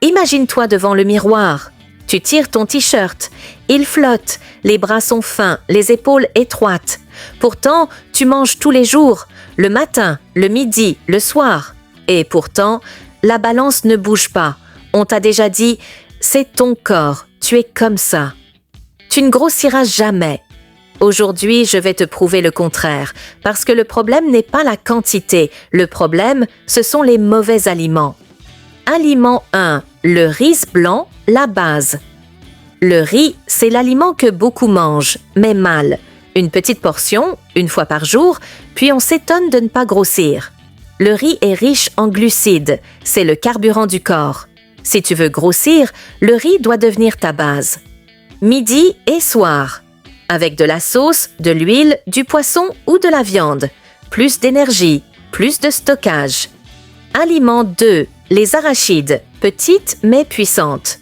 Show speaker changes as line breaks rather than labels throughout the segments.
Imagine-toi devant le miroir. Tu tires ton t-shirt. Il flotte, les bras sont fins, les épaules étroites. Pourtant, tu manges tous les jours, le matin, le midi, le soir. Et pourtant, la balance ne bouge pas. On t'a déjà dit, c'est ton corps, tu es comme ça. Tu ne grossiras jamais. Aujourd'hui, je vais te prouver le contraire, parce que le problème n'est pas la quantité, le problème, ce sont les mauvais aliments. Aliment 1, le riz blanc, la base. Le riz, c'est l'aliment que beaucoup mangent, mais mal. Une petite portion, une fois par jour, puis on s'étonne de ne pas grossir. Le riz est riche en glucides, c'est le carburant du corps. Si tu veux grossir, le riz doit devenir ta base. Midi et soir. Avec de la sauce, de l'huile, du poisson ou de la viande. Plus d'énergie, plus de stockage. Aliment 2, les arachides, petites mais puissantes.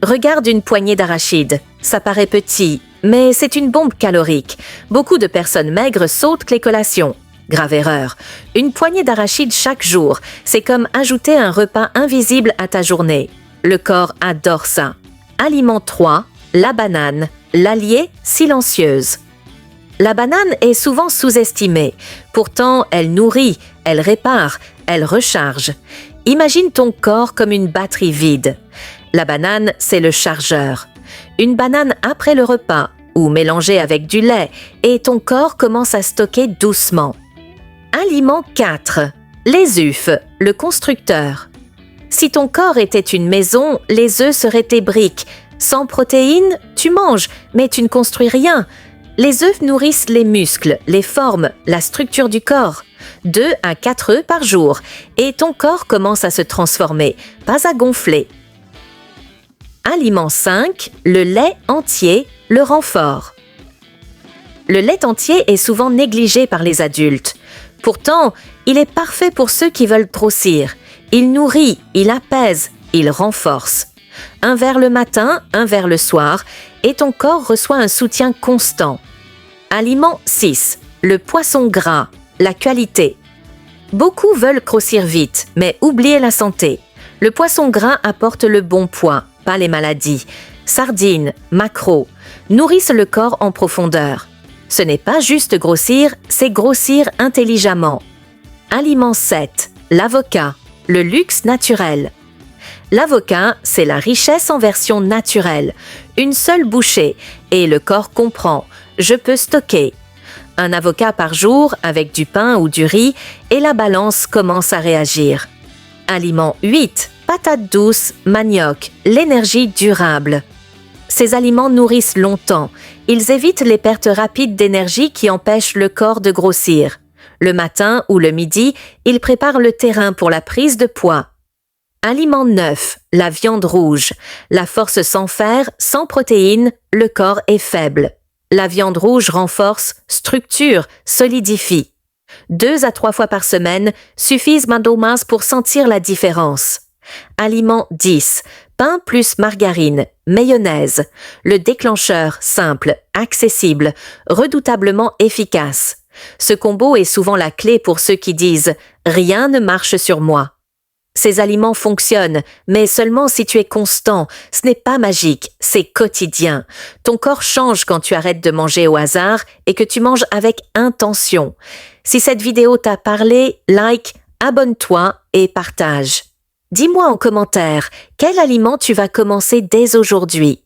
Regarde une poignée d'arachides. Ça paraît petit, mais c'est une bombe calorique. Beaucoup de personnes maigres sautent les collations. Grave erreur. Une poignée d'arachides chaque jour, c'est comme ajouter un repas invisible à ta journée. Le corps adore ça. Aliment 3, la banane, l'alliée silencieuse. La banane est souvent sous-estimée. Pourtant, elle nourrit, elle répare, elle recharge. Imagine ton corps comme une batterie vide. La banane, c'est le chargeur. Une banane après le repas ou mélangée avec du lait et ton corps commence à stocker doucement. Aliment 4. Les œufs, le constructeur. Si ton corps était une maison, les œufs seraient tes briques. Sans protéines, tu manges, mais tu ne construis rien. Les œufs nourrissent les muscles, les formes, la structure du corps. 2 à 4 œufs par jour et ton corps commence à se transformer, pas à gonfler. Aliment 5, le lait entier, le renfort. Le lait entier est souvent négligé par les adultes. Pourtant, il est parfait pour ceux qui veulent grossir. Il nourrit, il apaise, il renforce. Un verre le matin, un verre le soir, et ton corps reçoit un soutien constant. Aliment 6, le poisson gras, la qualité. Beaucoup veulent grossir vite, mais oublier la santé. Le poisson gras apporte le bon poids, pas les maladies. Sardines, maquereaux, nourrissent le corps en profondeur. Ce n'est pas juste grossir, c'est grossir intelligemment. Aliment 7, l'avocat, le luxe naturel. L'avocat, c'est la richesse en version naturelle. Une seule bouchée, et le corps comprend. Je peux stocker. Un avocat par jour avec du pain ou du riz, et la balance commence à réagir. Aliment 8, patates douces, manioc, l'énergie durable. Ces aliments nourrissent longtemps. Ils évitent les pertes rapides d'énergie qui empêchent le corps de grossir. Le matin ou le midi, ils préparent le terrain pour la prise de poids. Aliment 9, la viande rouge. La force sans fer, sans protéines, le corps est faible. La viande rouge renforce, structure, solidifie. 2 à 3 fois par semaine suffisent Mandomas pour sentir la différence. Aliment 10, pain plus margarine, mayonnaise. Le déclencheur simple, accessible, redoutablement efficace. Ce combo est souvent la clé pour ceux qui disent « rien ne marche sur moi ». Ces aliments fonctionnent, mais seulement si tu es constant. Ce n'est pas magique, c'est quotidien. Ton corps change quand tu arrêtes de manger au hasard et que tu manges avec intention. Si cette vidéo t'a parlé, like, abonne-toi et partage. Dis-moi en commentaire, quel aliment tu vas commencer dès aujourd'hui?